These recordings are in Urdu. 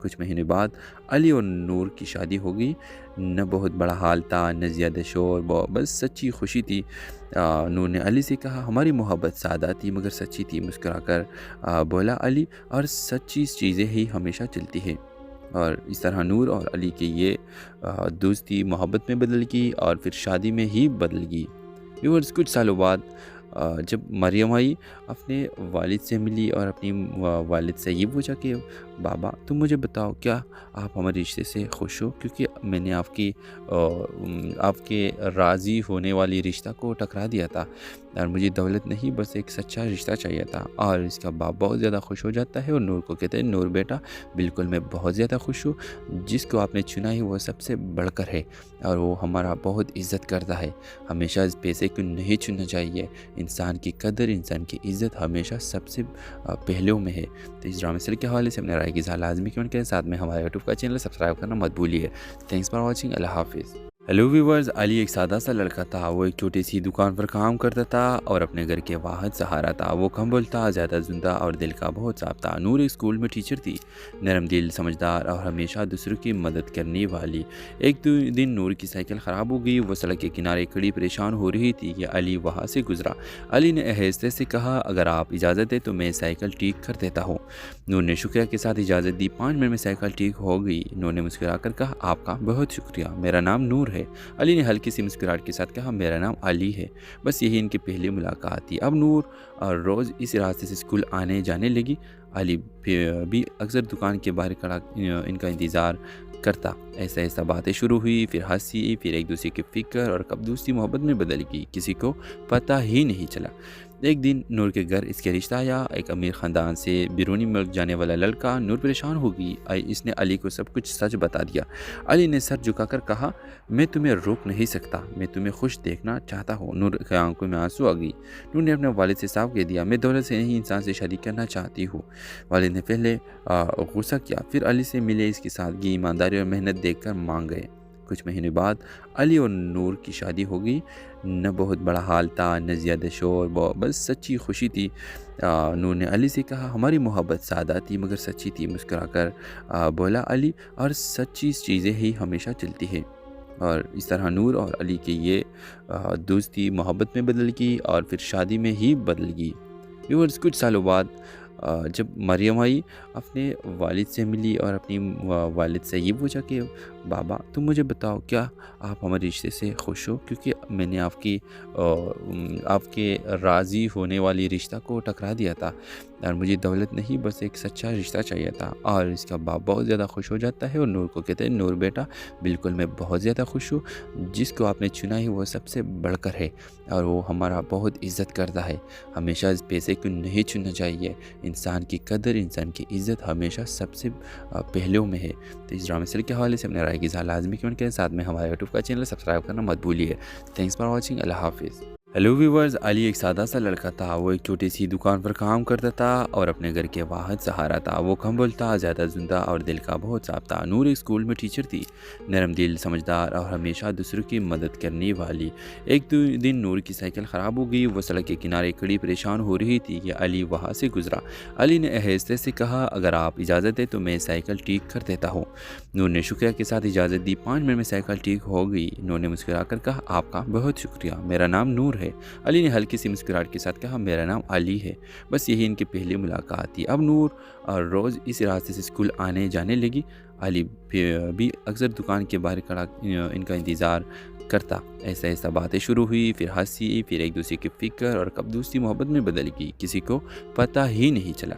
کچھ مہینے بعد علی اور نور کی شادی ہو گئی۔ نہ بہت بڑا حال تھا، نہ زیادہ شور، بس سچی خوشی تھی۔ نور نے علی سے کہا، ہماری محبت سادہ تھی مگر سچی تھی۔ مسکرا کر بولا علی، اور سچی چیزیں ہی ہمیشہ چلتی ہیں۔ اور اس طرح نور اور علی کی یہ دوستی محبت میں بدل گئی اور پھر شادی میں ہی بدل گئی۔ ویورز، کچھ سالوں بعد جب مریم آئی، اپنے والد سے ملی اور اپنی والد سے یہ پوچھا کہ بابا، تم مجھے بتاؤ، کیا آپ ہمارے رشتے سے خوش ہو؟ کیونکہ میں نے آپ کے راضی ہونے والی رشتہ کو ٹکرا دیا تھا، اور مجھے دولت نہیں، بس ایک سچا رشتہ چاہیے تھا۔ اور اس کا باپ بہت زیادہ خوش ہو جاتا ہے اور نور کو کہتے ہیں، نور بیٹا، بالکل میں بہت زیادہ خوش ہوں، جس کو آپ نے چنا ہے وہ سب سے بڑھ کر ہے، اور وہ ہمارا بہت عزت کرتا ہے۔ ہمیشہ اس پیسے کو نہیں چننا چاہیے۔ انسان کی قدر، انسان کی عزت ہمیشہ سب سے پہلوں میں ہے۔ تو اس ڈرامے سیریل کے حوالے سے اپنے رائے کی اظہار لازمی کمنٹ کریں، ساتھ میں ہمارے یوٹیوب کا چینل سبسکرائب کرنا مت بھولیے۔ Thanks for watching. اللہ حافظ۔ ہیلو ویورز، علی ایک سادہ سا لڑکا تھا۔ وہ ایک چھوٹی سی دکان پر کام کرتا تھا اور اپنے گھر کے واحد سہارا تھا۔ وہ کم بولتا، زیادہ زندہ اور دل کا بہت صاف تھا۔ نور ایک اسکول میں ٹیچر تھی، نرم دل، سمجھدار اور ہمیشہ دوسروں کی مدد کرنے والی۔ ایک دن نور کی سائیکل خراب ہو گئی۔ وہ سڑک کے کنارے کھڑی پریشان ہو رہی تھی کہ علی وہاں سے گزرا۔ علی نے آہستہ سے کہا، اگر آپ اجازت دیں تو میں سائیکل ٹھیک کر دیتا ہوں۔ نور نے شکریہ کے ساتھ اجازت دی۔ 5 منٹ میں سائیکل ٹھیک ہو گئی۔ نور نے مسکرا کر کہا، آپ کا بہت شکریہ، میرا نام نور ہے۔ علی نے ہلکی سی مسکراہٹ کے ساتھ کہا، میرا نام علی ہے۔ بس یہی ان کی پہلی ملاقات تھی۔ اب نور روز اس راستے سے اسکول آنے جانے لگی۔ علی بھی اکثر دکان کے باہر کھڑا ان کا انتظار کرتا۔ ایسا ایسا باتیں شروع ہوئی، پھر ہنسی، پھر ایک دوسرے کی فکر، اور کب دوستی محبت میں بدل گئی، کسی کو پتہ ہی نہیں چلا۔ ایک دن نور کے گھر اس کے رشتہ آیا، ایک امیر خاندان سے بیرونی ملک جانے والا لڑکا۔ نور پریشان ہو گئی۔ اس نے علی کو سب کچھ سچ بتا دیا۔ علی نے سر جھکا کر کہا، میں تمہیں روک نہیں سکتا، میں تمہیں خوش دیکھنا چاہتا ہوں۔ نور کی آنکھوں میں آنسو آ گئی۔ نور نے اپنے والد سے صاف کہہ دیا، میں دولت سے نہیں، انسان سے شادی کرنا چاہتی ہوں۔ والد نے پہلے غصہ کیا، پھر علی سے ملے، اس کی سادگی، ایمانداری اور محنت دیکھ کر مان گئے۔ کچھ مہینے بعد علی اور نور کی شادی ہو گئی۔ نہ بہت بڑا حال تھا، نہ زیادہ شور، بس سچی خوشی تھی۔ نور نے علی سے کہا، ہماری محبت سادہ تھی مگر سچی تھی۔ مسکرا کر بولا علی، اور سچی چیزیں ہی ہمیشہ چلتی ہیں۔ اور اس طرح نور اور علی کی یہ دوستی محبت میں بدل گئی اور پھر شادی میں ہی بدل گئی۔ ویورز، کچھ سالوں بعد جب مریم آئی، اپنے والد سے ملی اور اپنی والد سے یہ پوچھا کہ بابا، تم مجھے بتاؤ، کیا آپ ہمارے رشتے سے خوش ہو؟ کیونکہ میں نے آپ کے راضی ہونے والی رشتہ کو ٹکرا دیا تھا، اور مجھے دولت نہیں، بس ایک سچا رشتہ چاہیے تھا۔ اور اس کا باپ بہت زیادہ خوش ہو جاتا ہے اور نور کو کہتے ہیں، نور بیٹا، بالکل میں بہت زیادہ خوش ہوں، جس کو آپ نے چنا ہے وہ سب سے بڑھ کر ہے، اور وہ ہمارا بہت عزت کرتا ہے۔ ہمیشہ اس پیسے کو نہیں چننا چاہیے۔ انسان کی قدر، انسان کی عزت ہمیشہ سب سے پہلوں میں ہے۔ تو اس ڈرامے سیریل کے حوالے سے اپنے رائے کی اظہار لازمی کمنٹ کریں، ساتھ میں ہمارے یوٹیوب کا چینل سبسکرائب کرنا مت بھولیے۔ Thanks for watching. اللہ حافظ۔ ہیلو ویورز، علی ایک سادہ سا لڑکا تھا۔ وہ ایک چھوٹی سی دکان پر کام کرتا تھا اور اپنے گھر کے واحد سہارا تھا۔ وہ کم بولتا، زیادہ زندہ اور دل کا بہت صاف تھا۔ نور ایک اسکول میں ٹیچر تھی، نرم دل، سمجھدار اور ہمیشہ دوسروں کی مدد کرنے والی۔ ایک دن نور کی سائیکل خراب ہو گئی۔ وہ سڑک کے کنارے کھڑی پریشان ہو رہی تھی کہ علی وہاں سے گزرا۔ علی نے آہستہ سے کہا، اگر آپ اجازت دیں تو میں سائیکل ٹھیک کر دیتا ہوں۔ نور نے شکریہ کے ساتھ اجازت دی۔ 5 منٹ میں سائیکل ٹھیک ہو گئی۔ نور نے مسکرا کر کہا، آپ کا بہت شکریہ، میرا نام نور ہے۔ علی نے ہلکی سی مسکراہٹ کے ساتھ کہا، میرا نام علی ہے۔ بس یہی ان کی پہلی ملاقات تھی۔ اب نور روز اس راستے سے اسکول آنے جانے لگی۔ علی بھی اکثر دکان کے باہر کھڑا ان کا انتظار کرتا۔ ایسا ایسا باتیں شروع ہوئی، پھر ہنسی، پھر ایک دوسرے کی فکر، اور کب دوستی محبت میں بدل گئی، کسی کو پتہ ہی نہیں چلا۔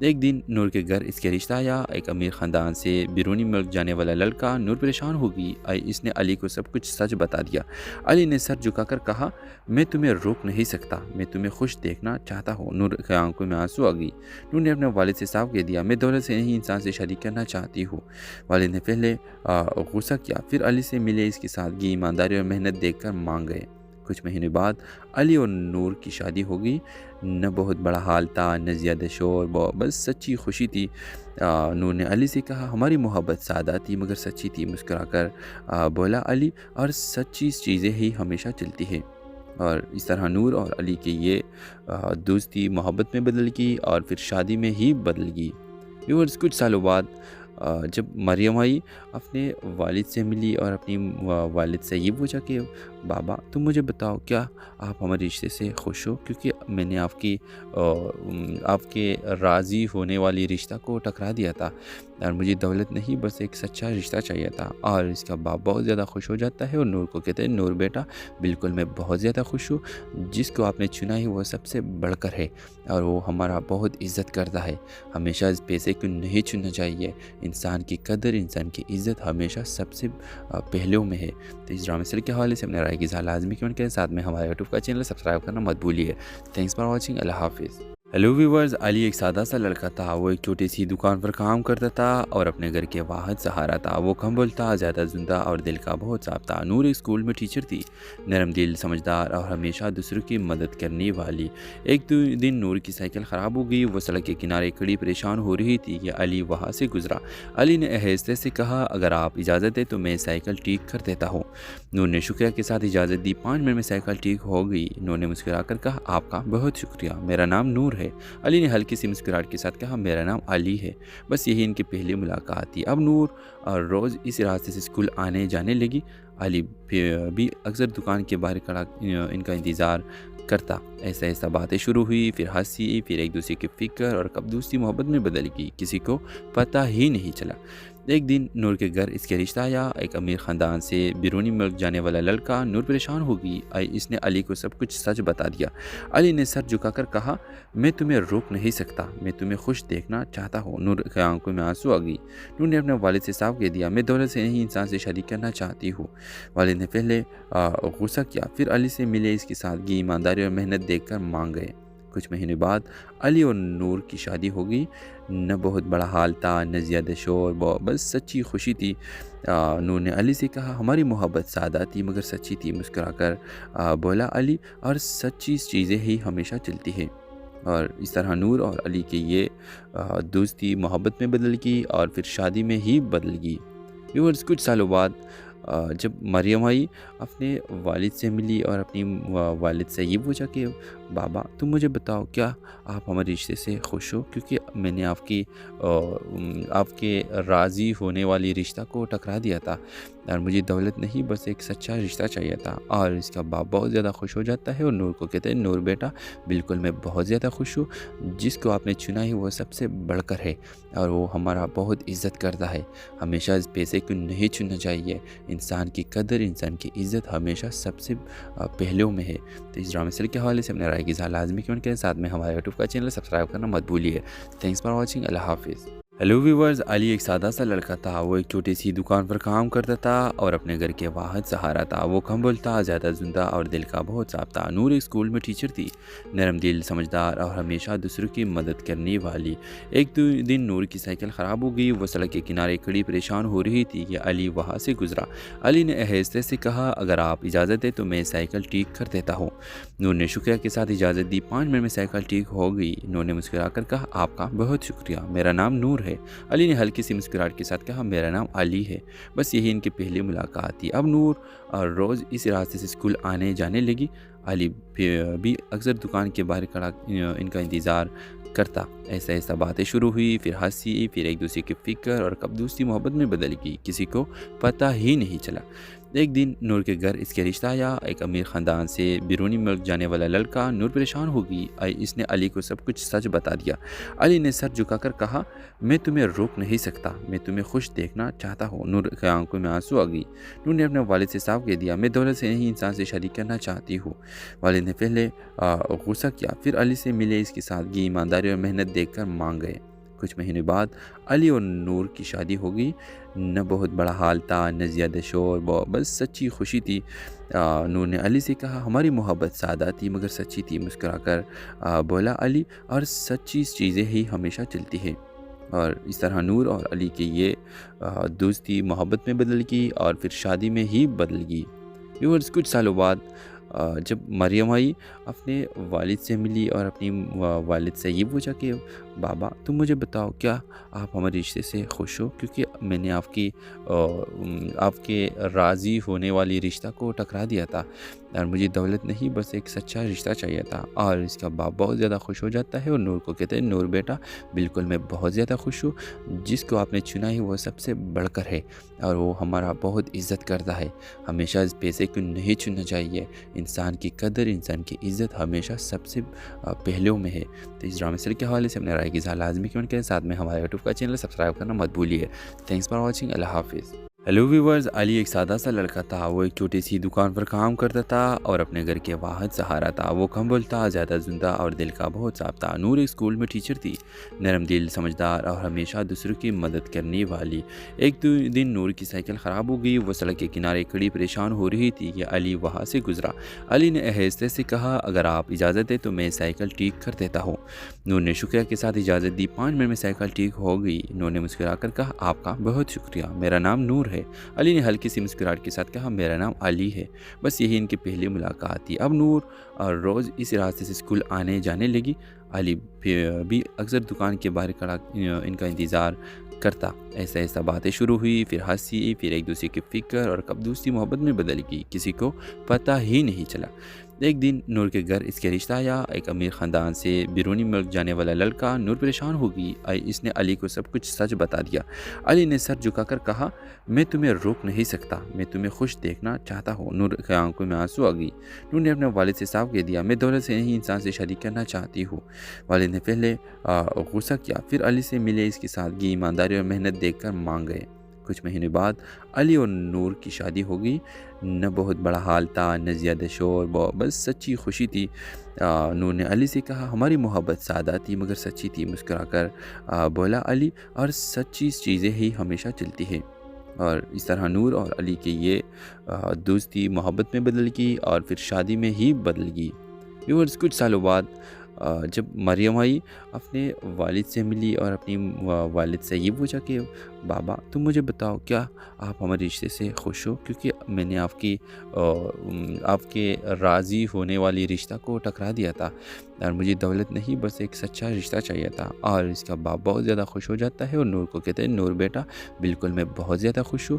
ایک دن نور کے گھر اس کے رشتہ آیا، ایک امیر خاندان سے بیرونی ملک جانے والا لڑکا۔ نور پریشان ہو گئی۔ اس نے علی کو سب کچھ سچ بتا دیا۔ علی نے سر جھکا کر کہا، میں تمہیں روک نہیں سکتا، میں تمہیں خوش دیکھنا چاہتا ہوں۔ نور کی آنکھوں میں آنسو آ گئی۔ نور نے اپنے والد سے صاف کہہ دیا، میں دولت سے نہیں، انسان سے شادی کرنا چاہتی ہوں۔ والد نے پہلے غصہ کیا، پھر علی سے ملے، اس کی سادگی، ایمانداری اور محنت دیکھ کر مان گئے۔ کچھ مہینے بعد علی اور نور کی شادی ہو گئی۔ نہ بہت بڑا حال تھا، نہ زیادہ شور، بس سچی خوشی تھی۔ نور نے علی سے کہا، ہماری محبت سادہ تھی مگر سچی تھی۔ مسکرا کر بولا علی، اور سچی چیزیں ہی ہمیشہ چلتی ہیں۔ اور اس طرح نور اور علی کی یہ دوستی محبت میں بدل گئی اور پھر شادی میں ہی بدل گئی۔ ویورز، کچھ سالوں بعد جب مریم آئی اپنے والد سے ملی اور اپنی والد سے یہ پوچھا کہ بابا تم مجھے بتاؤ کیا آپ ہمارے رشتے سے خوش ہو، کیونکہ میں نے آپ کے راضی ہونے والی رشتہ کو ٹکرا دیا تھا اور مجھے دولت نہیں بس ایک سچا رشتہ چاہیے تھا۔ اور اس کا باپ بہت زیادہ خوش ہو جاتا ہے اور نور کو کہتے ہیں نور بیٹا بالکل میں بہت زیادہ خوش ہوں، جس کو آپ نے چنا ہے وہ سب سے بڑھ کر ہے اور وہ ہمارا بہت عزت کرتا ہے۔ ہمیشہ اس پیسے کو نہیں چننا چاہیے، انسان کی قدر انسان کی عزت ہمیشہ سب سے پہلوں میں ہے۔ تو اس ڈرامے سیریل کے حوالے سے اپنے رائے کی اظہار لازمی کمنٹ کریں، ساتھ میں ہمارے یوٹیوب کا چینل سبسکرائب کرنا مت بھولیے۔ تھینکس فار واچنگ، اللہ حافظ۔ ہیلو ویورز، علی ایک سادہ سا لڑکا تھا۔ وہ ایک چھوٹی سی دکان پر کام کرتا تھا اور اپنے گھر کے واحد سہارا تھا۔ وہ کم بولتا، زیادہ زندہ اور دل کا بہت صاف تھا۔ نور ایک اسکول میں ٹیچر تھی، نرم دل، سمجھدار اور ہمیشہ دوسروں کی مدد کرنے والی۔ ایک دن نور کی سائیکل خراب ہو گئی، وہ سڑک کے کنارے کھڑی پریشان ہو رہی تھی کہ علی وہاں سے گزرا۔ علی نے آہستہ سے کہا اگر آپ اجازت دیں تو میں سائیکل ٹھیک کر دیتا ہوں۔ نور نے شکریہ کے ساتھ اجازت دی۔ 5 منٹ میں سائیکل ٹھیک ہو گئی۔ نور نے مسکرا کر کہا آپ کا بہت شکریہ، میرا نام نور ہے۔ علی نے ہلکی سی مسکراہٹ کے ساتھ کہا میرا نام علی ہے۔ بس یہی ان کی پہلی ملاقات تھی۔ اب نور روز اس راستے سے اسکول آنے جانے لگی۔ علی بھی اکثر دکان کے باہر کھڑا ان کا انتظار کرتا۔ ایسا باتیں شروع ہوئی، پھر ہنسی، پھر ایک دوسرے کی فکر اور کب دوستی محبت میں بدل گئی، کسی کو پتہ ہی نہیں چلا۔ ایک دن نور کے گھر اس کے رشتہ آیا، ایک امیر خاندان سے بیرونی ملک جانے والا لڑکا۔ نور پریشان ہو گئی، اس نے علی کو سب کچھ سچ بتا دیا۔ علی نے سر جھکا کر کہا میں تمہیں روک نہیں سکتا، میں تمہیں خوش دیکھنا چاہتا ہوں۔ نور کی آنکھوں میں آنسو آ گئی۔ نور نے اپنے والد سے صاف کہہ دیا میں دولت سے نہیں انسان سے شادی کرنا چاہتی ہوں۔ والد نے پہلے غصہ کیا، پھر علی سے ملے، اس کی سادگی، ایمانداری اور محنت دیکھ کر مان گئے۔ کچھ مہینے بعد علی اور نور کی شادی ہو گئی۔ نہ بہت بڑا حال تھا، نہ زیادہ شور، بس سچی خوشی تھی۔ نور نے علی سے کہا ہماری محبت سادہ تھی مگر سچی تھی۔ مسکرا کر بولا علی، اور سچی چیزیں ہی ہمیشہ چلتی ہیں۔ اور اس طرح نور اور علی کی یہ دوستی محبت میں بدل گئی اور پھر شادی میں ہی بدل گئی۔ ویورز، کچھ سالوں بعد جب مریم آئی اپنے والد سے ملی اور اپنی والد سے یہ پوچھا کہ بابا تم مجھے بتاؤ کیا آپ ہمارے رشتے سے خوش ہو، کیونکہ میں نے آپ کے راضی ہونے والی رشتہ کو ٹکرا دیا تھا اور مجھے دولت نہیں بس ایک سچا رشتہ چاہیے تھا۔ اور اس کا باپ بہت زیادہ خوش ہو جاتا ہے اور نور کو کہتے ہیں نور بیٹا بالکل میں بہت زیادہ خوش ہوں، جس کو آپ نے چنا ہے وہ سب سے بڑھ کر ہے اور وہ ہمارا بہت عزت کرتا ہے۔ ہمیشہ اس پیسے کو نہیں چننا چاہیے، انسان کی قدر انسان کی عزت ہمیشہ سب سے پہلوں میں ہے۔ تو اس ڈرامے سیریل کے حوالے سے اپنے رائے کی اظہار لازمی کمنٹ کریں، ساتھ میں ہمارے یوٹیوب کا چینل سبسکرائب کرنا مت بھولیے۔ تھینکس فار واچنگ، اللہ حافظ۔ ہیلو ویورز، علی ایک سادہ سا لڑکا تھا۔ وہ ایک چھوٹی سی دکان پر کام کرتا تھا اور اپنے گھر کے واحد سہارا تھا۔ وہ کم بولتا، زیادہ زندہ اور دل کا بہت صاف تھا۔ نور ایک اسکول میں ٹیچر تھی، نرم دل، سمجھدار اور ہمیشہ دوسروں کی مدد کرنے والی۔ ایک دن نور کی سائیکل خراب ہو گئی، وہ سڑک کے کنارے کھڑی پریشان ہو رہی تھی کہ علی وہاں سے گزرا۔ علی نے آہستہ سے کہا اگر آپ اجازت دیں تو میں سائیکل ٹھیک کر دیتا ہوں۔ نور نے شکریہ کے ساتھ اجازت دی۔ 5 منٹ میں سائیکل ٹھیک ہو گئی۔ نور نے مسکرا کر کہا آپ کا بہت شکریہ، میرا نام نور ہے۔ علی نے ہلکی سی مسکراہٹ کے ساتھ کہا میرا نام علی ہے۔ بس یہی ان کی پہلی ملاقات تھی۔ اب نور روز اس راستے سے اسکول آنے جانے لگی۔ علی بھی اکثر دکان کے باہر کھڑا ان کا انتظار کرتا۔ ایسا باتیں شروع ہوئی، پھر ہنسی، پھر ایک دوسرے کی فکر اور کب دوستی محبت میں بدل گئی، کسی کو پتہ ہی نہیں چلا۔ ایک دن نور کے گھر اس کے رشتہ آیا، ایک امیر خاندان سے بیرونی ملک جانے والا لڑکا۔ نور پریشان ہو گئی، اس نے علی کو سب کچھ سچ بتا دیا۔ علی نے سر جھکا کر کہا میں تمہیں روک نہیں سکتا، میں تمہیں خوش دیکھنا چاہتا ہوں۔ نور کی آنکھوں میں آنسو آ گئی۔ نور نے اپنے والد سے صاف کہہ دیا میں دولت سے نہیں انسان سے شادی کرنا چاہتی ہوں۔ والد نے پہلے غصہ کیا، پھر علی سے ملے، اس کی سادگی، ایمانداری اور محنت دیکھ کر مان گئے۔ کچھ مہینے بعد علی اور نور کی شادی ہو گئی۔ نہ بہت بڑا حال تھا، نہ زیادہ شور، بس سچی خوشی تھی۔ نور نے علی سے کہا ہماری محبت سادہ تھی مگر سچی تھی۔ مسکرا کر بولا علی، اور سچی چیزیں ہی ہمیشہ چلتی ہیں۔ اور اس طرح نور اور علی کی یہ دوستی محبت میں بدل گئی اور پھر شادی میں ہی بدل گئی۔ ویورز، کچھ سالوں بعد جب مریم آئی اپنے والد سے ملی اور اپنی والد سے یہ پوچھا کہ بابا تم مجھے بتاؤ کیا آپ ہمارے رشتے سے خوش ہو، کیونکہ میں نے آپ کے راضی ہونے والی رشتہ کو ٹکرا دیا تھا اور مجھے دولت نہیں بس ایک سچا رشتہ چاہیے تھا۔ اور اس کا باپ بہت زیادہ خوش ہو جاتا ہے اور نور کو کہتے ہیں نور بیٹا بالکل میں بہت زیادہ خوش ہوں، جس کو آپ نے چنا ہے وہ سب سے بڑھ کر ہے اور وہ ہمارا بہت عزت کرتا ہے۔ ہمیشہ اس پیسے کو نہیں چننا چاہیے، انسان کی قدر انسان کی عزت ہمیشہ سب سے پہلوں میں ہے۔ تو اس ڈرامے سیریل کے حوالے سے اپنے رائے کی اظہار لازمی کمنٹ کریں، ساتھ میں ہمارے یوٹیوب کا چینل سبسکرائب کرنا مت بھولیے۔ تھینکس فار واچنگ، اللہ حافظ۔ ہیلو ویورز، علی ایک سادہ سا لڑکا تھا۔ وہ ایک چھوٹی سی دکان پر کام کرتا تھا اور اپنے گھر کے واحد سہارا تھا۔ وہ کم بولتا، زیادہ زندہ اور دل کا بہت صاف تھا۔ نور ایک اسکول میں ٹیچر تھی، نرم دل، سمجھدار اور ہمیشہ دوسروں کی مدد کرنے والی۔ ایک دن نور کی سائیکل خراب ہو گئی، وہ سڑک کے کنارے کھڑی پریشان ہو رہی تھی کہ علی وہاں سے گزرا۔ علی نے آہستہ سے کہا اگر آپ اجازت دیں تو میں سائیکل ٹھیک کر دیتا ہوں۔ نور نے شکریہ کے ساتھ اجازت دی۔ 5 منٹ میں سائیکل ٹھیک ہو گئی۔ نور نے مسکرا کر کہا آپ کا بہت شکریہ، میرا نام نور ہے۔ علی نے ہلکی سی مسکراہٹ کے ساتھ کہا میرا نام علی ہے۔ بس یہی ان کی پہلی ملاقات تھی۔ اب نور روز اس راستے سے اسکول آنے جانے لگی۔ علی بھی اکثر دکان کے باہر کھڑا ان کا انتظار کرتا۔ ایسا ایسا باتیں شروع ہوئی، پھر ہنسی، پھر ایک دوسرے کی فکر اور کب دوستی محبت میں بدل گئی، کسی کو پتہ ہی نہیں چلا۔ ایک دن نور کے گھر اس کے رشتہ آیا، ایک امیر خاندان سے بیرونی ملک جانے والا لڑکا۔ نور پریشان ہو گئی، اس نے علی کو سب کچھ سچ بتا دیا۔ علی نے سر جھکا کر کہا میں تمہیں روک نہیں سکتا، میں تمہیں خوش دیکھنا چاہتا ہوں۔ نور کی آنکھوں میں آنسو آ گئی۔ نور نے اپنے والد سے صاف کہہ دیا میں دولت سے نہیں انسان سے شادی کرنا چاہتی ہوں۔ والد نے پہلے غصہ کیا، پھر علی سے ملے، اس کی سادگی، ایمانداری اور محنت دیکھ کر مان گئے۔ کچھ مہینے بعد علی اور نور کی شادی ہو گئی۔ نہ بہت بڑا حال تھا، نہ زیادہ شور، بس سچی خوشی تھی۔ نور نے علی سے کہا ہماری محبت سادہ تھی مگر سچی تھی۔ مسکرا کر بولا علی، اور سچی چیزیں ہی ہمیشہ چلتی ہیں۔ اور اس طرح نور اور علی کی یہ دوستی محبت میں بدل گئی اور پھر شادی میں ہی بدل گئی۔ ویورز، کچھ سالوں بعد جب مریم آئی، اپنے والد سے ملی اور اپنی والد سے یہ پوچھا کہ بابا تم مجھے بتاؤ کیا آپ ہمارے رشتے سے خوش ہو، کیونکہ میں نے آپ کے راضی ہونے والی رشتہ کو ٹکرا دیا تھا اور مجھے دولت نہیں بس ایک سچا رشتہ چاہیے تھا۔ اور اس کا باپ بہت زیادہ خوش ہو جاتا ہے اور نور کو کہتے ہیں نور بیٹا بالکل میں بہت زیادہ خوش ہوں،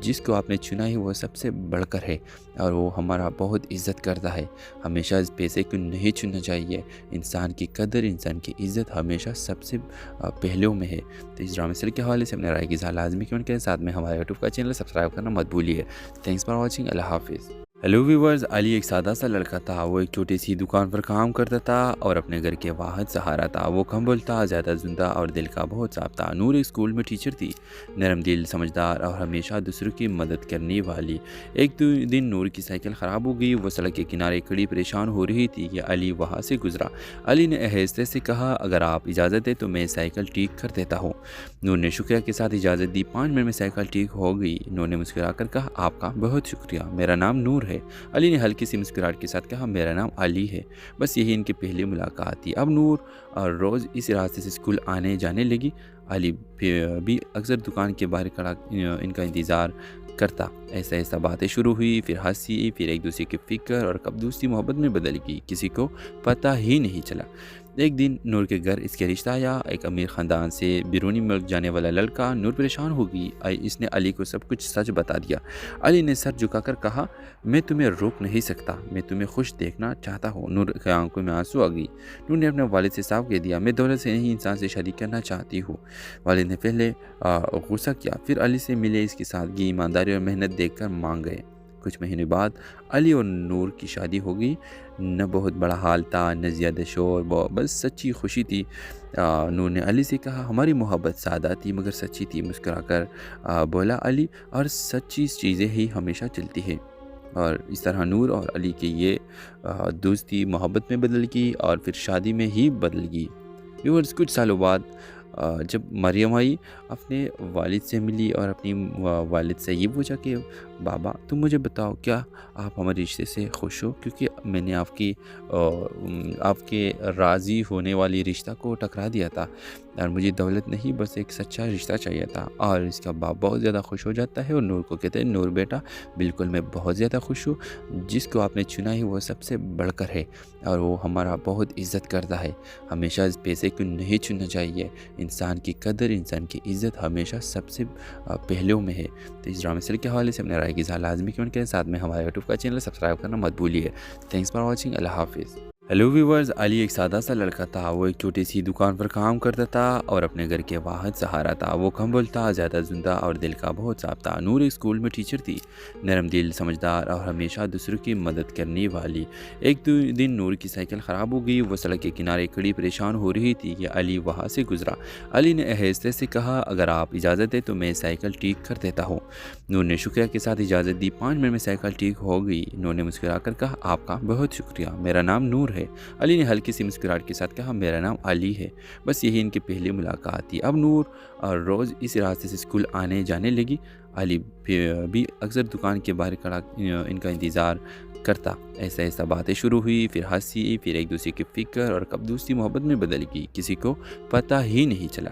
جس کو آپ نے چنا ہے وہ سب سے بڑھ کر ہے اور وہ ہمارا بہت عزت کرتا ہے۔ ہمیشہ اس پیسے کو نہیں چننا چاہیے، انسان کی قدر انسان کی عزت ہمیشہ سب سے پہلوں میں ہے۔ تو اس ڈرامے سیریل کے حوالے سے اپنے رائے کی اظہار لازمی کمنٹ کریں، ساتھ میں ہمارے یوٹیوب کا چینل سبسکرائب کرنا مت بھولیے۔ تھینکس فار واچنگ، اللہ حافظ۔ ہیلو ویورز، علی ایک سادہ سا لڑکا تھا۔ وہ ایک چھوٹی سی دکان پر کام کرتا تھا اور اپنے گھر کے واحد سہارا تھا۔ وہ کم بولتا، زیادہ زندہ اور دل کا بہت صاف تھا۔ نور ایک اسکول میں ٹیچر تھی، نرم دل، سمجھدار اور ہمیشہ دوسروں کی مدد کرنے والی۔ ایک دن نور کی سائیکل خراب ہو گئی، وہ سڑک کے کنارے کھڑی پریشان ہو رہی تھی کہ علی وہاں سے گزرا۔ علی نے آہستہ سے کہا اگر آپ اجازت دیں تو میں سائیکل ٹھیک کر دیتا ہوں۔ نور نے شکریہ کے ساتھ اجازت دی۔ 5 منٹ میں سائیکل ٹھیک ہو گئی۔ نور نے مسکرا کر کہا آپ کا بہت شکریہ، میرا نام نور ہے۔ علی نے ہلکی سی مسکراہٹ کے ساتھ کہا میرا نام علی ہے۔ بس یہی ان کی پہلی ملاقات تھی۔ اب نور روز اس راستے سے اسکول آنے جانے لگی۔ علی بھی اکثر دکان کے باہر کھڑا ان کا انتظار کرتا۔ ایسا ایسا باتیں شروع ہوئی، پھر ہنسی، پھر ایک دوسرے کی فکر اور کب دوستی محبت میں بدل گئی، کسی کو پتہ ہی نہیں چلا۔ ایک دن نور کے گھر اس کے رشتہ آیا، ایک امیر خاندان سے بیرونی ملک جانے والا لڑکا۔ نور پریشان ہو گئی، اس نے علی کو سب کچھ سچ بتا دیا۔ علی نے سر جھکا کر کہا میں تمہیں روک نہیں سکتا، میں تمہیں خوش دیکھنا چاہتا ہوں۔ نور کی آنکھوں میں آنسو آ گئی۔ نور نے اپنے والد سے صاف کہہ دیا میں دولت سے نہیں انسان سے شادی کرنا چاہتی ہوں۔ والد نے پہلے غصہ کیا، پھر علی سے ملے، اس کی سادگی، ایمانداری اور محنت دیکھ کر مان گئے۔ کچھ مہینے بعد علی اور نور کی شادی ہو گئی۔ نہ بہت بڑا حال تھا، نہ زیادہ شور، بس سچی خوشی تھی۔ نور نے علی سے کہا ہماری محبت سادہ تھی مگر سچی تھی۔ مسکرا کر بولا علی، اور سچی چیزیں ہی ہمیشہ چلتی ہیں۔ اور اس طرح نور اور علی کی یہ دوستی محبت میں بدل گئی اور پھر شادی میں ہی بدل گئی۔ ویورز، کچھ سالوں بعد جب مریم آئی، اپنے والد سے ملی اور اپنی والد سے یہ پوچھا کہ بابا تم مجھے بتاؤ کیا آپ ہمارے رشتے سے خوش ہو، کیونکہ میں نے آپ کے راضی ہونے والی رشتہ کو ٹکرا دیا تھا اور مجھے دولت نہیں بس ایک سچا رشتہ چاہیے تھا۔ اور اس کا باپ بہت زیادہ خوش ہو جاتا ہے اور نور کو کہتے ہیں نور بیٹا بالکل میں بہت زیادہ خوش ہوں، جس کو آپ نے چنا ہے وہ سب سے بڑھ کر ہے اور وہ ہمارا بہت عزت کرتا ہے۔ ہمیشہ اس پیسے کو نہیں چننا چاہیے، انسان کی قدر انسان کی عزت ہمیشہ سب سے پہلوں میں ہے۔ تو اس ڈرامے سیریل کے حوالے سے اپنے رائے کی اظہار لازمی کمنٹ کریں، ساتھ میں ہمارے یوٹیوب کا چینل سبسکرائب کرنا مت بھولیے۔ تھینکس فار واچنگ، اللہ حافظ۔ ہیلو ویورز، علی ایک سادہ سا لڑکا تھا۔ وہ ایک چھوٹی سی دکان پر کام کرتا تھا اور اپنے گھر کے واحد سہارا تھا۔ وہ کم بولتا، زیادہ سنتا اور دل کا بہت صاف تھا۔ نور ایک اسکول میں ٹیچر تھی، نرم دل، سمجھدار اور ہمیشہ دوسروں کی مدد کرنے والی۔ ایک دن نور کی سائیکل خراب ہو گئی، وہ سڑک کے کنارے کھڑی پریشان ہو رہی تھی کہ علی وہاں سے گزرا۔ علی نے آہستہ سے کہا، اگر آپ اجازت دیں تو میں سائیکل ٹھیک کر دیتا ہوں۔ نور نے شکریہ کے ساتھ اجازت دی۔ 5 منٹ میں سائیکل ٹھیک ہو گئی۔ نور نے مسکرا کر کہا، آپ کا بہت شکریہ، میرا نام نور ہے۔ علی نے ہلکی سی مسکراہٹ کے ساتھ کہا، میرا نام علی ہے۔ بس یہی ان کی پہلی ملاقات تھی۔ اب نور روز اس راستے سے اسکول آنے جانے لگی۔ علی بھی اکثر دکان کے باہر کھڑا ان کا انتظار کرتا۔ ایسا باتیں شروع ہوئی، پھر ہنسی، پھر ایک دوسرے کی فکر اور کب دوستی محبت میں بدل گئی، کسی کو پتہ ہی نہیں چلا۔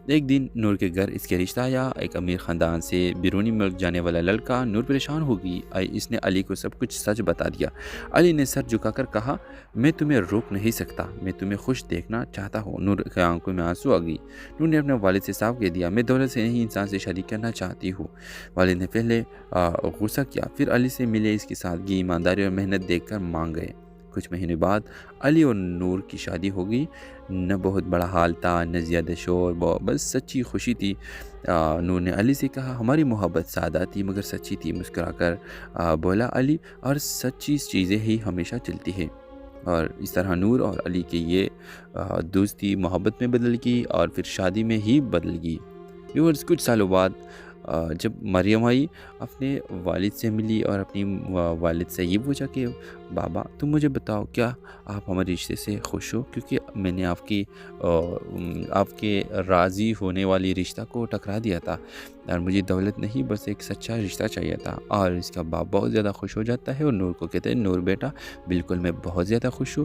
ایک دن نور کے گھر اس کے رشتہ آیا، ایک امیر خاندان سے بیرونی ملک جانے والا لڑکا۔ نور پریشان ہو گئی، اس نے علی کو سب کچھ سچ بتا دیا۔ علی نے سر جھکا کر کہا، میں تمہیں روک نہیں سکتا، میں تمہیں خوش دیکھنا چاہتا ہوں۔ نور کی آنکھوں میں آنسو آ گئی۔ نور نے اپنے والد سے صاف کہہ دیا، میں دولت سے نہیں انسان سے شادی کرنا چاہتی ہوں۔ والد نے پہلے غصہ کیا، پھر علی سے ملے، اس کی سادگی، ایمانداری اور محنت دیکھ کر مان گئے۔ کچھ مہینے بعد علی اور نور کی شادی ہو گئی۔ نہ بہت بڑا حال تھا، نہ زیادہ شور، بس سچی خوشی تھی۔ نور نے علی سے کہا، ہماری محبت سادہ تھی مگر سچی تھی۔ مسکرا کر بولا علی، اور سچی چیزیں ہی ہمیشہ چلتی ہیں۔ اور اس طرح نور اور علی کی یہ دوستی محبت میں بدل گئی اور پھر شادی میں ہی بدل گئی۔ ویورز، کچھ سالوں بعد جب مریم آئی، اپنے والد سے ملی اور اپنی والد سے یہ پوچھا کہ بابا تم مجھے بتاؤ، کیا آپ ہمارے رشتے سے خوش ہو؟ کیونکہ میں نے آپ کے راضی ہونے والی رشتہ کو ٹکرا دیا تھا اور مجھے دولت نہیں بس ایک سچا رشتہ چاہیے تھا۔ اور اس کا باپ بہت زیادہ خوش ہو جاتا ہے اور نور کو کہتے ہیں نور بیٹا بالکل میں بہت زیادہ خوش ہوں،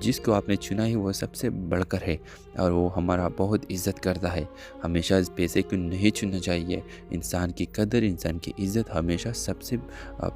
جس کو آپ نے چنا ہے وہ سب سے بڑھ کر ہے اور وہ ہمارا بہت عزت کرتا ہے۔ ہمیشہ اس پیسے کو نہیں چننا چاہیے، انسان کی قدر انسان کی عزت ہمیشہ سب سے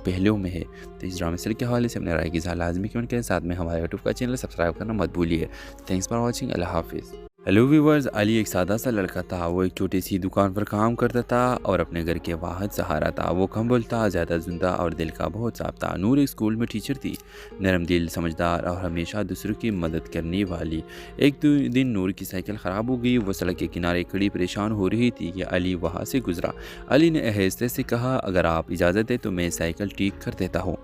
پہلوں میں ہے۔ تو اس ڈرامے سیریل کے حوالے سے اپنے رائے کی اظہار لازمی کمنٹ کریں، ساتھ میں ہمارے یوٹیوب کا چینل سبسکرائب کرنا مت بھولیے۔ تھینکس فار واچنگ، اللہ حافظ۔ ہیلو ویورز، علی ایک سادہ سا لڑکا تھا۔ وہ ایک چھوٹی سی دکان پر کام کرتا تھا اور اپنے گھر کے واحد سہارا تھا۔ وہ کم بولتا، زیادہ سنتا اور دل کا بہت صاف تھا۔ نور ایک اسکول میں ٹیچر تھی، نرم دل، سمجھدار اور ہمیشہ دوسروں کی مدد کرنے والی۔ ایک دن نور کی سائیکل خراب ہو گئی، وہ سڑک کے کنارے کھڑی پریشان ہو رہی تھی کہ علی وہاں سے گزرا۔ علی نے آہستہ سے کہا، اگر آپ اجازت دیں تو میں سائیکل ٹھیک کر دیتا ہوں۔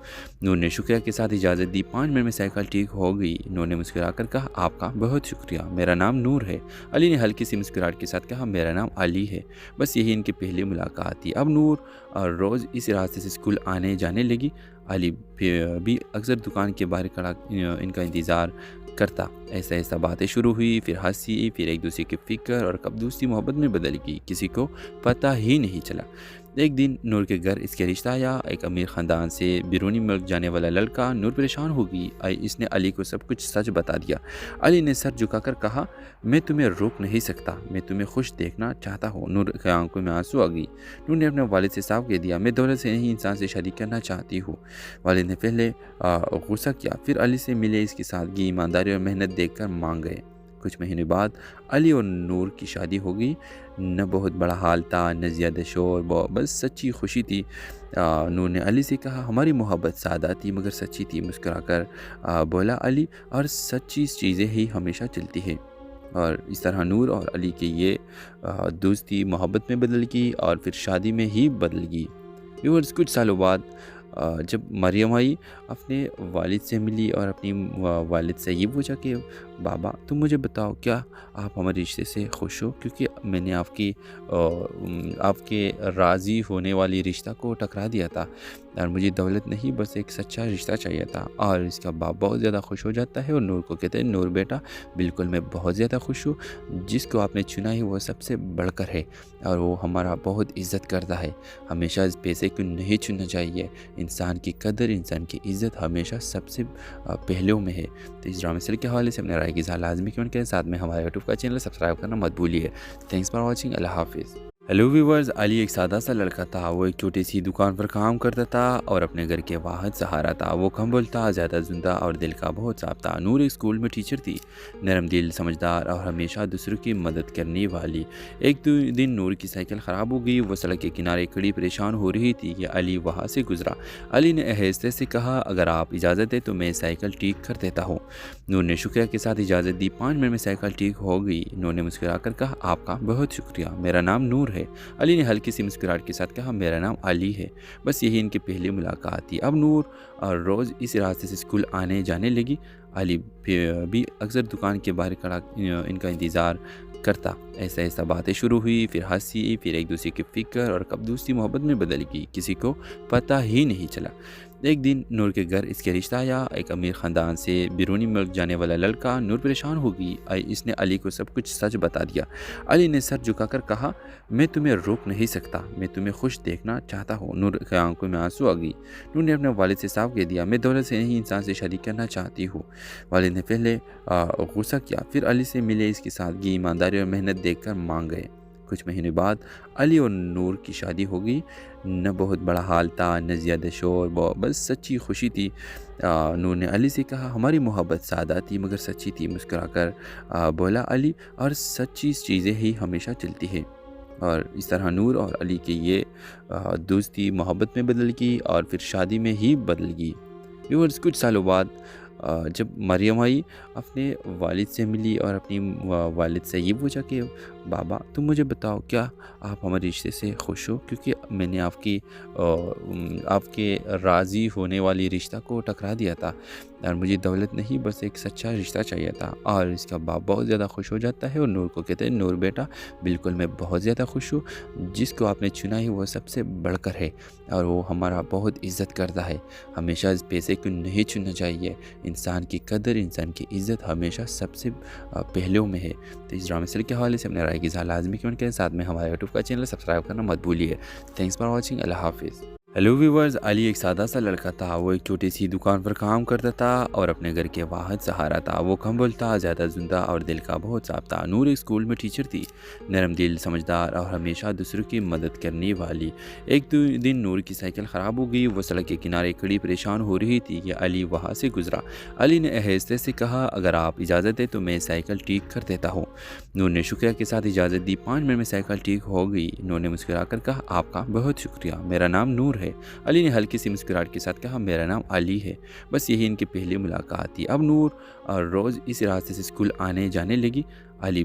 نور نے شکریہ کے ساتھ اجازت دی۔ 5 منٹ میں سائیکل ٹھیک ہو گئی۔ نور نے مسکرا کر کہا، آپ کا بہت شکریہ، میرا نام نور ہے۔ علی نے ہلکی سی مسکراہٹ کے ساتھ کہا، میرا نام علی ہے۔ بس یہی ان کی پہلی ملاقات تھی۔ اب نور روز اس راستے سے اسکول آنے جانے لگی۔ علی بھی اکثر دکان کے باہر کھڑا ان کا انتظار کرتا۔ ایسا باتیں شروع ہوئی، پھر ہنسی، پھر ایک دوسرے کی فکر اور کب دوستی محبت میں بدل گئی، کسی کو پتہ ہی نہیں چلا۔ ایک دن نور کے گھر اس کے رشتہ آیا، ایک امیر خاندان سے بیرونی ملک جانے والا لڑکا۔ نور پریشان ہو گئی، اس نے علی کو سب کچھ سچ بتا دیا۔ علی نے سر جھکا کر کہا، میں تمہیں روک نہیں سکتا، میں تمہیں خوش دیکھنا چاہتا ہوں۔ نور کی آنکھوں میں آنسو آ گئی۔ نور نے اپنے والد سے صاف کہہ دیا، میں دولت سے نہیں انسان سے شادی کرنا چاہتی ہوں۔ والد نے پہلے غصہ کیا، پھر علی سے ملے، اس کی سادگی، ایمانداری اور محنت دیکھ کر مان گئے۔ کچھ مہینے بعد علی اور نور کی شادی ہو گئی۔ نہ بہت بڑا حال تھا، نہ زیادہ شور، بس سچی خوشی تھی۔ نور نے علی سے کہا، ہماری محبت سادہ تھی مگر سچی تھی۔ مسکرا کر بولا علی، اور سچی چیزیں ہی ہمیشہ چلتی ہیں۔ اور اس طرح نور اور علی کی یہ دوستی محبت میں بدل گئی اور پھر شادی میں ہی بدل گئی۔ ویورز، کچھ سالوں بعد جب مریم آئی، اپنے والد سے ملی اور اپنی والد سے یہ پوچھا کہ بابا تم مجھے بتاؤ، کیا آپ ہمارے رشتے سے خوش ہو؟ کیونکہ میں نے آپ کے راضی ہونے والی رشتہ کو ٹکرا دیا تھا اور مجھے دولت نہیں بس ایک سچا رشتہ چاہیے تھا۔ اور اس کا باپ بہت زیادہ خوش ہو جاتا ہے اور نور کو کہتے ہیں نور بیٹا بالکل میں بہت زیادہ خوش ہوں، جس کو آپ نے چنا ہے وہ سب سے بڑھ کر ہے اور وہ ہمارا بہت عزت کرتا ہے۔ ہمیشہ اس پیسے کو نہیں چننا چاہیے، انسان کی قدر انسان کی عزت ہمیشہ سب سے پہلوں میں ہے۔ تو اس ڈرامے سیریل کے حوالے سے اپنے رائے کی اظہار لازمی کمنٹ کریں، ساتھ میں ہمارے یوٹیوب کا چینل سبسکرائب کرنا مت بھولیے۔ تھینکس فار واچنگ، اللہ حافظ۔ ہیلو ویورز، علی ایک سادہ سا لڑکا تھا۔ وہ ایک چھوٹی سی دکان پر کام کرتا تھا اور اپنے گھر کے واحد سہارا تھا۔ وہ کم بولتا، زیادہ زندہ اور دل کا بہت صاف تھا۔ نور ایک اسکول میں ٹیچر تھی، نرم دل، سمجھدار اور ہمیشہ دوسروں کی مدد کرنے والی۔ ایک دن نور کی سائیکل خراب ہو گئی، وہ سڑک کے کنارے کھڑی پریشان ہو رہی تھی کہ علی وہاں سے گزرا۔ علی نے آہستہ سے کہا، اگر آپ اجازت دیں تو میں سائیکل ٹھیک کر دیتا ہوں۔ نور نے شکریہ کے ساتھ اجازت دی۔ 5 منٹ میں سائیکل ٹھیک ہو گئی۔ نور نے مسکرا کر کہا، آپ کا بہت شکریہ، میرا نام نور ہے۔ علی نے ہلکی سی مسکراہٹ کے ساتھ کہا، میرا نام علی ہے۔ بس یہی ان کی پہلی ملاقات تھی۔ اب نور روز اس راستے سے اسکول آنے جانے لگی۔ علی بھی اکثر دکان کے باہر کھڑا ان کا انتظار کرتا۔ ایسا ایسا باتیں شروع ہوئی، پھر ہنسی، پھر ایک دوسرے کی فکر اور کب دوستی محبت میں بدل گئی، کسی کو پتہ ہی نہیں چلا۔ ایک دن نور کے گھر اس کے رشتہ آیا، ایک امیر خاندان سے بیرونی ملک جانے والا لڑکا۔ نور پریشان ہو گئی، اس نے علی کو سب کچھ سچ بتا دیا۔ علی نے سر جھکا کر کہا، میں تمہیں روک نہیں سکتا، میں تمہیں خوش دیکھنا چاہتا ہوں۔ نور کی آنکھوں میں آنسو آ گئی۔ نور نے اپنے والد سے صاف کہہ دیا، میں دولت سے نہیں انسان سے شادی کرنا چاہتی ہوں۔ والد نے پہلے غصہ کیا، پھر علی سے ملے، اس کی سادگی، ایمانداری اور محنت دیکھ کر مان گئے۔ کچھ مہینے بعد علی اور نور کی شادی ہو گئی۔ نہ بہت بڑا حال تھا، نہ زیادہ شور، بس سچی خوشی تھی۔ نور نے علی سے کہا، ہماری محبت سادہ تھی مگر سچی تھی۔ مسکرا کر بولا علی، اور سچی چیزیں ہی ہمیشہ چلتی ہیں۔ اور اس طرح نور اور علی کی یہ دوستی محبت میں بدل گئی اور پھر شادی میں ہی بدل گئی۔ ویورز، کچھ سالوں بعد جب مریم آئی، اپنے والد سے ملی اور اپنی والد سے یہ پوچھا کہ بابا تم مجھے بتاؤ، کیا آپ ہمارے رشتے سے خوش ہو؟ کیونکہ میں نے آپ کے راضی ہونے والی رشتہ کو ٹکرا دیا تھا اور مجھے دولت نہیں بس ایک سچا رشتہ چاہیے تھا۔ اور اس کا باپ بہت زیادہ خوش ہو جاتا ہے اور نور کو کہتے ہیں نور بیٹا بالکل میں بہت زیادہ خوش ہوں، جس کو آپ نے چنا ہے وہ سب سے بڑھ کر ہے اور وہ ہمارا بہت عزت کرتا ہے۔ ہمیشہ اس پیسے کو نہیں چننا چاہیے، انسان کی قدر انسان کی عزت ہمیشہ سب سے پہلوں میں ہے۔ تو اس ڈرامے سیریل کے حوالے سے اپنے رائے کی اظہار لازمی کمنٹ کریں، ساتھ میں ہمارے یوٹیوب کا چینل سبسکرائب کرنا مت بھولیے۔ تھینکس فار واچنگ، اللہ حافظ۔ ہیلو ویورز، علی ایک سادہ سا لڑکا تھا۔ وہ ایک چھوٹی سی دکان پر کام کرتا تھا اور اپنے گھر کے واحد سہارا تھا۔ وہ کم بولتا، زیادہ زندہ اور دل کا بہت صاف تھا۔ نور ایک اسکول میں ٹیچر تھی، نرم دل، سمجھدار اور ہمیشہ دوسروں کی مدد کرنے والی۔ ایک دن نور کی سائیکل خراب ہو گئی، وہ سڑک کے کنارے کھڑی پریشان ہو رہی تھی کہ علی وہاں سے گزرا۔ علی نے آہستہ سے کہا، اگر آپ اجازت دیں تو میں سائیکل ٹھیک کر دیتا ہوں۔ نور نے شکریہ کے ساتھ اجازت دی۔ 5 منٹ میں سائیکل ٹھیک ہو گئی۔ نور نے مسکرا کر کہا، آپ کا بہت شکریہ، میرا نام نور ہے۔ علی نے ہلکی سی مسکراہٹ کے ساتھ کہا، میرا نام علی ہے۔ بس یہی ان کی پہلی ملاقات تھی۔ اب نور روز اس راستے سے اسکول آنے جانے لگی۔ علی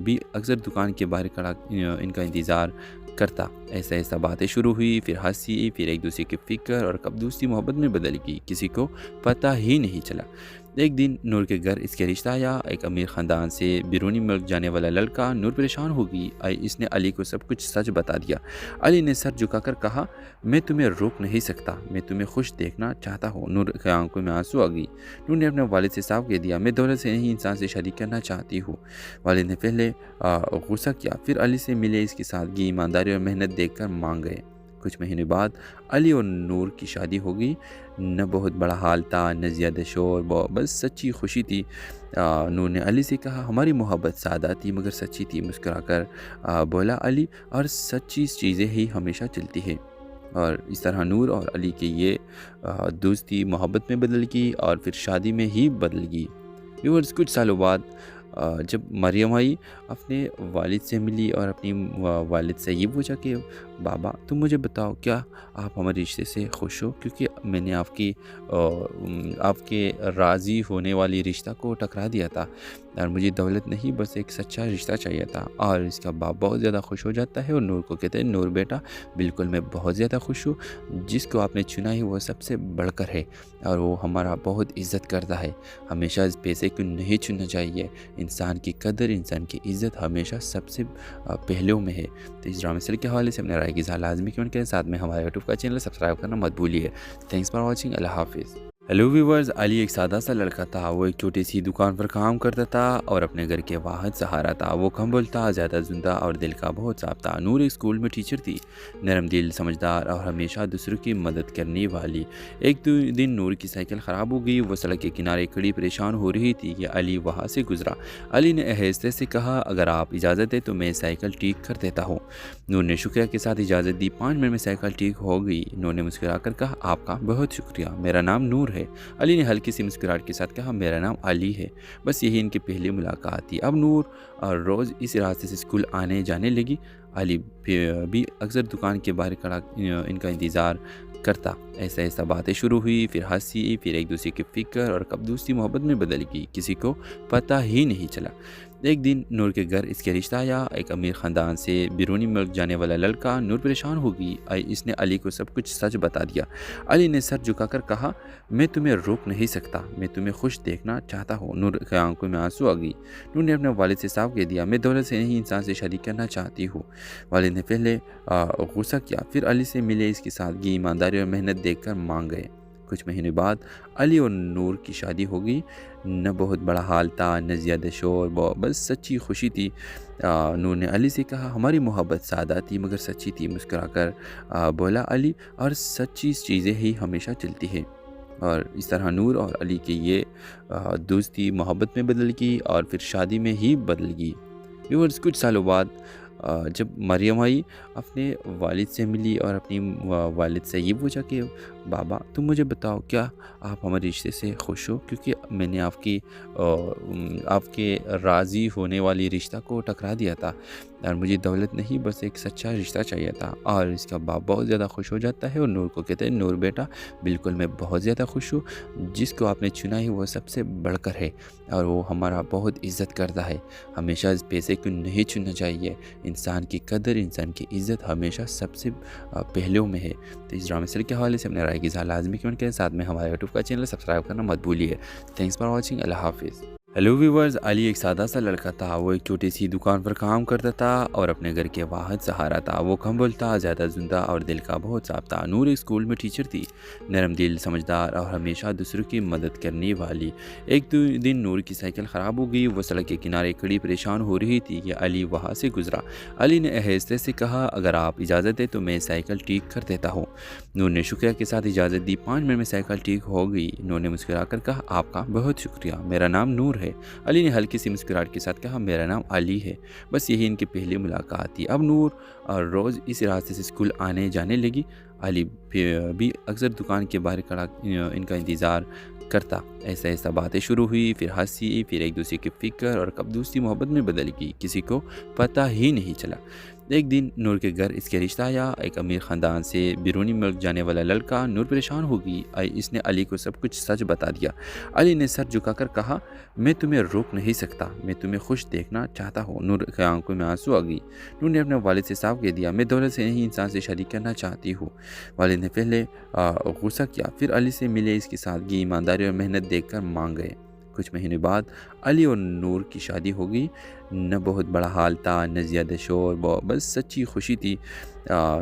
بھی اکثر دکان کے باہر کھڑا ان کا انتظار کرتا۔ ایسا ایسا باتیں شروع ہوئی، پھر ہنسی، پھر ایک دوسرے کی فکر اور کب دوستی محبت میں بدل گئی، کسی کو پتہ ہی نہیں چلا۔ ایک دن نور کے گھر اس کے رشتہ آیا، ایک امیر خاندان سے بیرونی ملک جانے والا لڑکا۔ نور پریشان ہو گئی، اس نے علی کو سب کچھ سچ بتا دیا۔ علی نے سر جھکا کر کہا، میں تمہیں روک نہیں سکتا، میں تمہیں خوش دیکھنا چاہتا ہوں۔ نور کی آنکھوں میں آنسو آ گئی۔ نور نے اپنے والد سے صاف کہہ دیا، میں دولت سے نہیں انسان سے شادی کرنا چاہتی ہوں۔ والد نے پہلے غصہ کیا، پھر علی سے ملے، اس کی سادگی، ایمانداری اور محنت دیکھ کر مان گئے۔ کچھ مہینے بعد علی اور نور کی شادی ہو گئی۔ نہ بہت بڑا حال تھا، نہ زیادہ شور، بس سچی خوشی تھی۔ نور نے علی سے کہا، ہماری محبت سادہ تھی مگر سچی تھی۔ مسکرا کر بولا علی، اور سچی چیزیں ہی ہمیشہ چلتی ہیں۔ اور اس طرح نور اور علی کی یہ دوستی محبت میں بدل گئی اور پھر شادی میں ہی بدل گئی۔ ویورز، کچھ سالوں بعد جب مریم آئی، اپنے والد سے ملی اور اپنی والد سے یہ پوچھا کہ بابا تم مجھے بتاؤ، کیا آپ ہمارے رشتے سے خوش ہو؟ کیونکہ میں نے آپ کے راضی ہونے والی رشتہ کو ٹکرا دیا تھا اور مجھے دولت نہیں بس ایک سچا رشتہ چاہیے تھا۔ اور اس کا باپ بہت زیادہ خوش ہو جاتا ہے اور نور کو کہتے ہیں نور بیٹا بالکل میں بہت زیادہ خوش ہوں، جس کو آپ نے چنا ہے وہ سب سے بڑھ کر ہے اور وہ ہمارا بہت عزت کرتا ہے۔ ہمیشہ اس پیسے کو نہیں چننا چاہیے، انسان کی قدر انسان کی عزت ہمیشہ سب سے پہلوں میں ہے۔ تو اس ڈرامے سیریل کے حوالے سے اپنے رائے کی اظہار لازمی کمنٹ کریں، ساتھ میں ہمارے یوٹیوب کا چینل سبسکرائب کرنا مت بھولیے۔ تھینکس فار واچنگ، اللہ حافظ۔ ہیلو ویورز، علی ایک سادہ سا لڑکا تھا۔ وہ ایک چھوٹی سی دکان پر کام کرتا تھا اور اپنے گھر کے واحد سہارا تھا۔ وہ کم بولتا، زیادہ زندہ اور دل کا بہت صاف تھا۔ نور ایک اسکول میں ٹیچر تھی، نرم دل، سمجھدار اور ہمیشہ دوسروں کی مدد کرنے والی۔ ایک دن نور کی سائیکل خراب ہو گئی، وہ سڑک کے کنارے کھڑی پریشان ہو رہی تھی کہ علی وہاں سے گزرا۔ علی نے آہستہ سے کہا، اگر آپ اجازت دیں تو میں سائیکل ٹھیک کر دیتا ہوں۔ رائے کی اظہار لازمی کیوں کریں، ساتھ میں ہمارے یوٹیوب کا چینل سبسکرائب کرنا مت بھولیے۔ تھینکس فار واچنگ، اللہ حافظ۔ ہیلو ویورز، علی ایک سادہ سا لڑکا تھا۔ وہ ایک چھوٹی سی دکان پر کام کرتا تھا اور اپنے گھر کے واحد سہارا تھا۔ وہ کم بولتا، زیادہ سنتا اور دل کا بہت صاف تھا۔ نور ایک اسکول میں ٹیچر تھی، نرم دل، سمجھدار اور ہمیشہ دوسروں کی مدد کرنے والی۔ ایک دن نور کی سائیکل خراب ہو گئی۔ وہ سڑک کے کنارے کھڑی پریشان ہو رہی تھی کہ علی وہاں سے گزرا۔ علی نے آہستہ سے کہا، اگر آپ اجازت دیں تو میں سائیکل ٹھیک کر دیتا ہوں۔ نور نے شکریہ کے ساتھ اجازت دی۔ 5 منٹ میں سائیکل ٹھیک ہو گئی۔ نور نے مسکرا کر کہا، آپ کا بہت شکریہ، میرا نام نور ہے۔ علی نے ہلکی سی مسکراہٹ کے ساتھ کہا، میرا نام علی ہے۔ بس یہی ان کی پہلی ملاقات تھی۔ اب نور روز اس راستے سے اسکول آنے جانے لگی۔ علی بھی اکثر دکان کے باہر کھڑا ان کا انتظار کرتا۔ ایسا ایسا باتیں شروع ہوئی، پھر ہنسی، پھر ایک دوسرے کی فکر اور کب دوستی محبت میں بدل گئی، کسی کو پتہ ہی نہیں چلا۔ ایک دن نور کے گھر اس کے رشتہ آیا، ایک امیر خاندان سے بیرونی ملک جانے والا لڑکا۔ نور پریشان ہو گئی۔ اس نے علی کو سب کچھ سچ بتا دیا۔ علی نے سر جھکا کر کہا، میں تمہیں روک نہیں سکتا، میں تمہیں خوش دیکھنا چاہتا ہوں۔ نور کی آنکھوں میں آنسو آ گئی۔ نور نے اپنے والد سے صاف کہہ دیا، میں دولت سے نہیں، انسان سے شادی کرنا چاہتی ہوں۔ والد نے پہلے غصہ کیا، پھر علی سے ملے، اس کی سادگی، ایمانداری اور محنت دیکھ کر مان گئے۔ کچھ مہینے بعد علی اور نور کی شادی ہو گئی۔ نہ بہت بڑا حال تھا، نہ زیادہ شور، بس سچی خوشی تھی۔ نور نے علی سے کہا، ہماری محبت سادہ تھی مگر سچی تھی۔ مسکرا کر بولا علی، اور سچی چیزیں ہی ہمیشہ چلتی ہیں۔ اور اس طرح نور اور علی کی یہ دوستی محبت میں بدل گئی اور پھر شادی میں ہی بدل گئی۔ ویورز، کچھ سالوں بعد جب مریم آئی، اپنے والد سے ملی اور اپنی والد سے یہ پوچھا کہ بابا تم مجھے بتاؤ، کیا آپ ہمارے رشتے سے خوش ہو؟ کیونکہ میں نے آپ کے راضی ہونے والی رشتہ کو ٹکرا دیا تھا، اور مجھے دولت نہیں، بس ایک سچا رشتہ چاہیے تھا۔ اور اس کا باپ بہت زیادہ خوش ہو جاتا ہے اور نور کو کہتے ہیں، نور بیٹا بالکل میں بہت زیادہ خوش ہوں، جس کو آپ نے چنا ہے وہ سب سے بڑھ کر ہے اور وہ ہمارا بہت عزت کرتا ہے۔ ہمیشہ اس پیسے کو نہیں چننا چاہیے، انسان کی قدر، انسان کی عزت ہمیشہ سب سے پہلوں میں ہے۔ تو اس ڈرامے سیریل کے حوالے سے اپنے رائے کی اظہار لازمی کیوں کریں، ساتھ میں ہمارے یوٹیوب کا چینل سبسکرائب کرنا مت بھولیے۔ تھینکس فار واچنگ، اللہ حافظ۔ ہیلو ویورز، علی ایک سادہ سا لڑکا تھا۔ وہ ایک چھوٹی سی دکان پر کام کرتا تھا اور اپنے گھر کے واحد سہارا تھا۔ وہ کم بولتا، زیادہ سنتا اور دل کا بہت صاف تھا۔ نور ایک اسکول میں ٹیچر تھی، نرم دل، سمجھدار اور ہمیشہ دوسروں کی مدد کرنے والی۔ ایک دن نور کی سائیکل خراب ہو گئی۔ وہ سڑک کے کنارے کھڑی پریشان ہو رہی تھی کہ علی وہاں سے گزرا۔ علی نے آہستہ سے کہا، اگر آپ اجازت دیں تو میں سائیکل ٹھیک کر دیتا ہوں۔ نور نے شکریہ کے ساتھ اجازت دی۔ 5 منٹ میں سائیکل ٹھیک ہو گئی۔ نور نے مسکرا کر کہا، آپ کا بہت شکریہ، میرا نام نور ہے۔ علی نے ہلکی سی مسکراہٹ کے ساتھ کہا، میرا نام علی ہے۔ بس یہی ان کی پہلی ملاقات تھی۔ اب نور روز اس راستے سے اسکول آنے جانے لگی۔ علی بھی اکثر دکان کے باہر کھڑا ان کا انتظار کرتا۔ ایسا ایسا باتیں شروع ہوئی، پھر ہنسی، پھر ایک دوسرے کی فکر اور کب دوستی محبت میں بدل گئی، کسی کو پتہ ہی نہیں چلا۔ ایک دن نور کے گھر اس کے رشتہ آیا، ایک امیر خاندان سے بیرونی ملک جانے والا لڑکا۔ نور پریشان ہو گئی۔ اس نے علی کو سب کچھ سچ بتا دیا۔ علی نے سر جھکا کر کہا، میں تمہیں روک نہیں سکتا، میں تمہیں خوش دیکھنا چاہتا ہوں۔ نور کی آنکھوں میں آنسو آ گئی۔ نور نے اپنے والد سے صاف کہہ دیا، میں دولت سے نہیں، انسان سے شادی کرنا چاہتی ہوں۔ والد نے پہلے غصہ کیا، پھر علی سے ملے، اس کی سادگی، ایمانداری اور محنت دیکھ کر مان گئے۔ کچھ مہینے بعد علی اور نور کی شادی ہو گئی۔ نہ بہت بڑا حال تھا، نہ زیادہ شور، بس سچی خوشی تھی۔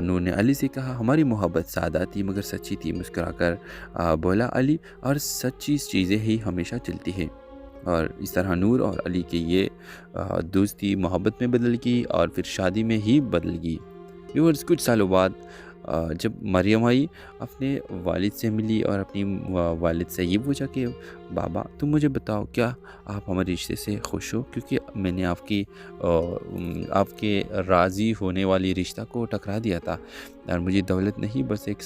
نور نے علی سے کہا، ہماری محبت سادہ تھی مگر سچی تھی۔ مسکرا کر بولا علی، اور سچی چیزیں ہی ہمیشہ چلتی ہیں۔ اور اس طرح نور اور علی کی یہ دوستی محبت میں بدل گئی اور پھر شادی میں ہی بدل گئی۔ ویورز، کچھ سالوں بعد جب مریم آئی، اپنے والد سے ملی اور اپنی والد سے یہ پوچھا کہ بابا تم مجھے بتاؤ، کیا آپ ہمارے رشتے سے خوش ہو؟ کیونکہ میں نے آپ کے راضی ہونے والی رشتہ کو ٹکرا دیا تھا، اور مجھے دولت نہیں، بس ایک